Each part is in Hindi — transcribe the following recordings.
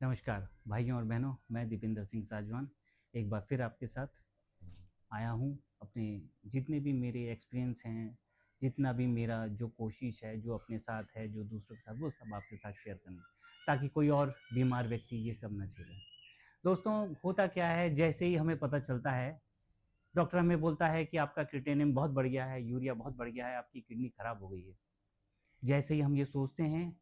नमस्कार भाइयों और बहनों, मैं दीपेंद्र सिंह साजवान एक बार फिर आपके साथ आया हूँ। अपने जितने भी मेरे एक्सपीरियंस हैं, जितना भी मेरा जो कोशिश है, जो अपने साथ है, जो दूसरों के साथ, वो सब आपके साथ शेयर करना, ताकि कोई और बीमार व्यक्ति ये सब ना झेले। दोस्तों, होता क्या है, जैसे ही हमें पता चलता है, डॉक्टर हमें बोलता है कि आपका क्रिटेनियम बहुत बढ़ गया है, यूरिया बहुत बढ़ गया है, आपकी किडनी खराब हो गई है। जैसे ही हम ये सोचते हैं,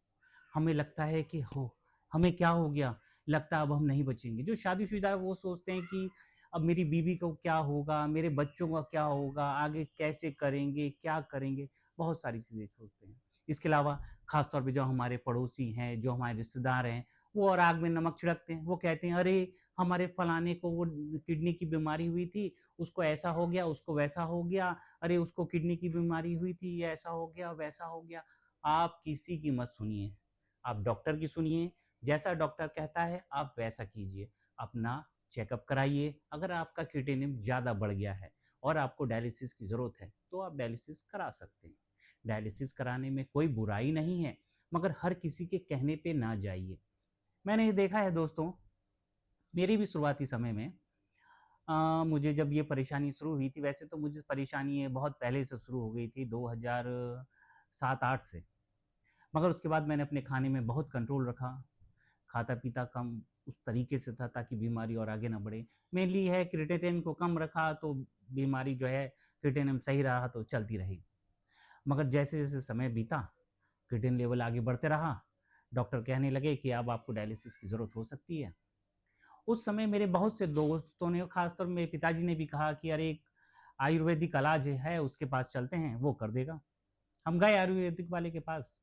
हमें लगता है कि हो हमें क्या हो गया, लगता है अब हम नहीं बचेंगे। जो शादीशुदा है वो सोचते हैं कि अब मेरी बीवी को क्या होगा, मेरे बच्चों का क्या होगा, आगे कैसे करेंगे, क्या करेंगे, बहुत सारी चीज़ें सोचते हैं। इसके अलावा खास तौर पे जो हमारे पड़ोसी हैं, जो हमारे रिश्तेदार हैं, वो और आग में नमक छिड़कते हैं। वो कहते हैं, अरे हमारे फलाने को वो किडनी की बीमारी हुई थी, उसको ऐसा हो गया, उसको वैसा हो गया, अरे उसको किडनी की बीमारी हुई थी, ये ऐसा हो गया, वैसा हो गया। आप किसी की मत सुनिए, आप डॉक्टर की सुनिए। जैसा डॉक्टर कहता है आप वैसा कीजिए। अपना चेकअप कराइए। अगर आपका क्रिएटिनिन ज़्यादा बढ़ गया है और आपको डायलिसिस की ज़रूरत है, तो आप डायलिसिस करा सकते हैं। डायलिसिस कराने में कोई बुराई नहीं है, मगर हर किसी के कहने पे ना जाइए। मैंने ये देखा है दोस्तों, मेरी भी शुरुआती समय में मुझे जब ये परेशानी शुरू हुई थी, वैसे तो मुझे परेशानी ये बहुत पहले से शुरू हो गई थी, 2007-8 से। मगर उसके बाद मैंने अपने खाने में बहुत कंट्रोल रखा, खाता-पीता कम उस तरीके से था ताकि बीमारी और आगे ना बढ़े। मेनली है क्रिएटिनिन को कम रखा तो बीमारी जो है, क्रिएटिनिन सही रहा तो चलती रही। मगर जैसे-जैसे समय बीता, क्रिएटिनिन लेवल आगे बढ़ते रहा, डॉक्टर कहने लगे कि अब आपको डायलिसिस की ज़रूरत हो सकती है। उस समय मेरे बहुत से दोस्तों ने, खासतौर मेरे पिताजी ने भी कहा कि अरे एक आयुर्वेदिक इलाज है, उसके पास चलते हैं, वो कर देगा। हम गए आयुर्वेदिक वाले के पास,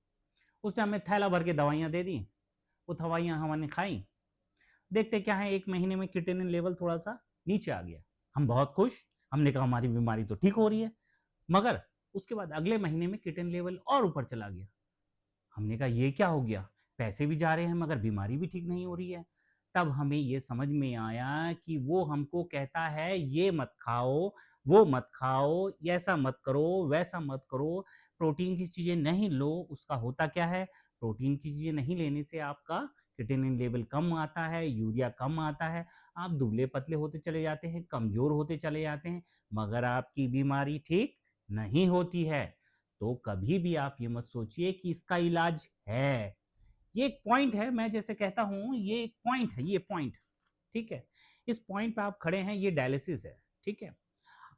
उसने हमें थैला भर के दवाइयाँ दे दी। वो दवाइयाँ हमने खाई। देखते क्या है, 1 महीने में क्रिएटिनिन लेवल थोड़ा-सा नीचे आ गया। हम बहुत खुश, हमने कहा हमारी बीमारी तो ठीक हो रही है। मगर उसके बाद अगले महीने में क्रिएटिनिन लेवल और ऊपर चला गया। हमने कहा ये क्या हो गया? पैसे भी जा रहे हैं मगर बीमारी भी ठीक नहीं हो रही है। तब हमें ये समझ में आया कि वो हमको कहता है ये मत खाओ, वो मत खाओ, ऐसा मत करो, वैसा मत करो, प्रोटीन की चीज़ें नहीं लो। उसका होता क्या है? प्रोटीन की चीज़ें नहीं लेने से आपका क्रिएटिनिन लेवल कम आता है, यूरिया कम आता है, आप दुबले-पतले होते चले जाते हैं, कमज़ोर होते चले जाते हैं, मगर आपकी बीमारी ठीक नहीं होती है। तो कभी भी आप ये मत सोचिए कि इसका इलाज है। ये एक पॉइंट है, मैं जैसे कहता हूँ, ये एक पॉइंट है, ये पॉइंट, ठीक है? इस पॉइंट पे आप खड़े हैं, ये डायलिसिस है, ठीक है?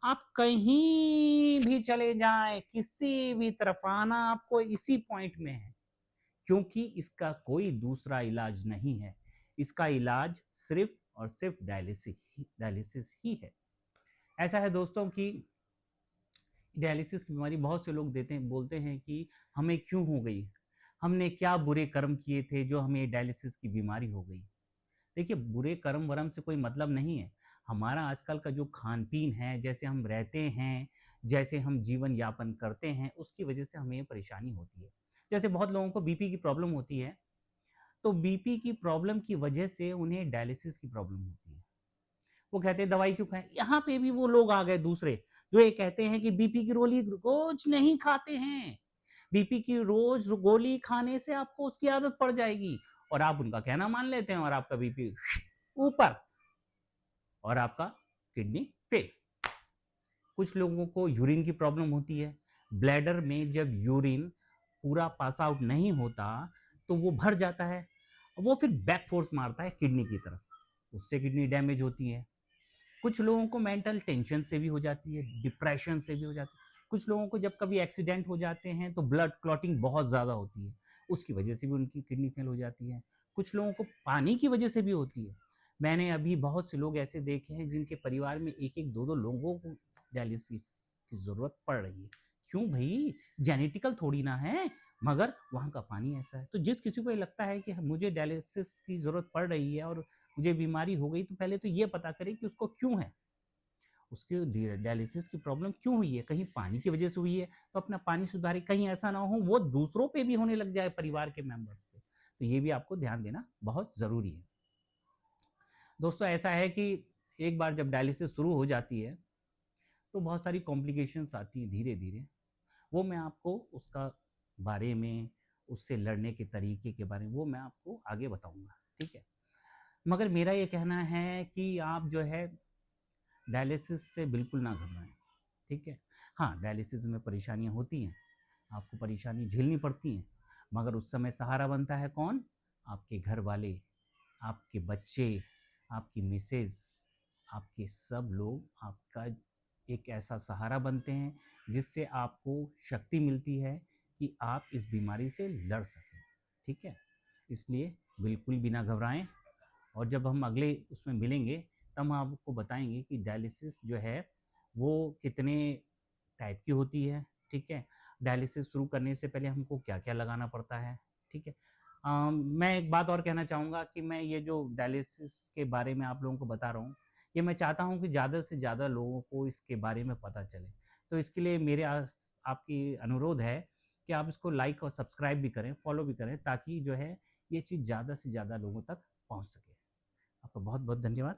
आप कहीं भी चले जाएँ, किसी भी तरफ आना आपको इसी पॉइंट में है, क्योंकि इसका कोई दूसरा इलाज नहीं है। इसका इलाज सिर्फ़ और सिर्फ़ डायलिसिस ही है। ऐसा है दोस्तों कि डायलिसिस की बीमारी बहुत से लोग देते हैं, बोलते हैं कि हमें क्यों हो गई? हमने क्या बुरे कर्म किए थे जो हमें डायलिसिस की बीमारी हो गई? देखिए, बुरे कर्म-वर्म से कोई मतलब नहीं है। हमारा आजकल का जो खान-पीन है, जैसे हम रहते हैं, जैसे हम जीवन यापन करते हैं, उसकी वजह से हमें ये परेशानी होती है। जैसे बहुत लोगों को बीपी की प्रॉब्लम होती है, तो बीपी की प्रॉब्लम की वजह से उन्हें डायलिसिस की प्रॉब्लम होती है। वो कहते हैं दवाई क्यों खाएँ? यहाँ पे भी वो लोग आ गए दूसरे, जो ये कहते हैं कि बीपी की गोली रोज़ नहीं खाते हैं। बीपी की रोज़ गोली खाने से आपको उसकी आदत पड़ जाएगी और आप उनका कहना मान लेते हैं और आपका बीपी ऊपर और आपका किडनी फेल। कुछ लोगों को यूरिन की प्रॉब्लम होती है। ब्लैडर में जब यूरिन पूरा पास आउट नहीं होता, तो वो भर जाता है। वो फिर बैक फोर्स मारता है किडनी की तरफ। उससे किडनी डैमेज होती है। कुछ लोगों को मेंटल टेंशन से भी हो जाती है, डिप्रेशन से भी हो जाती है। कुछ लोगों को जब कभी एक्सीडेंट हो जाते हैं तो ब्लड क्लॉटिंग बहुत ज़्यादा होती है, उसकी वजह से भी उनकी किडनी फेल हो जाती है। कुछ लोगों को पानी की वजह से भी होती है। मैंने अभी बहुत से लोग ऐसे देखे हैं जिनके परिवार में 1-1, 2-2 लोगों को डायलिसिस की ज़रूरत पड़ रही है। क्यों भई? जेनेटिकल थोड़ी ना है, मगर वहाँ का पानी ऐसा है। तो जिस किसी को ये लगता है कि मुझे डायलिसिस की ज़रूरत पड़ रही है और मुझे बीमारी हो गई, तो पहले तो ये पता करें कि उसको क्यों है, उसके डायलिसिस की प्रॉब्लम क्यों हुई है। कहीं पानी की वजह से हुई है तो अपना पानी सुधारें, कहीं ऐसा ना हो वो दूसरों पे भी होने लग जाए, परिवार के मेंबर्स पे। तो ये भी आपको ध्यान देना बहुत ज़रूरी है। दोस्तों, ऐसा है कि एक बार जब डायलिसिस शुरू हो जाती है तो बहुत सारी कॉम्प्लिकेशंस आती हैं धीरे धीरे। वो मैं आपको उसका बारे में, उससे लड़ने के तरीके के बारे में, वो मैं आपको आगे बताऊंगा, ठीक है? मगर मेरा ये कहना है कि आप जो है डायलिसिस से बिल्कुल ना घबराएँ, ठीक है? हाँ, डायलिसिस में परेशानियाँ होती हैं, आपको परेशानी झेलनी पड़ती हैं, मगर उस समय सहारा बनता है कौन? आपके घरवाले, आपके बच्चे, आपकी मिसेज़, आपके सब लोग आपका एक ऐसा सहारा बनते हैं, जिससे आपको शक्ति मिलती है कि आप इस बीमारी से लड़ सकें, ठीक है? इसलिए बिल्कुल भी ना घबराएँ और जब हम अगले उसमें मिलेंगे, तब हम आपको बताएँगे कि डायलिसिस जो है, वो कितने टाइप की होती है, ठीक है? डायलिसिस शुरू करने से पहले हमको क्या-क्या लगाना पड़ता है, ठीक है? मैं एक बात और कहना चाहूँगा कि मैं ये जो डायलिसिस के बारे में आप लोगों को बता रहा हूँ, ये मैं चाहता हूँ कि ज़्यादा से ज़्यादा लोगों को इसके बारे में पता चले। तो इसके लिए मेरे आपकी अनुरोध है कि आप इसको लाइक और सब्सक्राइब भी करें, फॉलो भी करें ताकि जो है, ये चीज़ ज़्यादा से ज़्यादा लोगों तक पहुँच सके। आपका बहुत-बहुत धन्यवाद।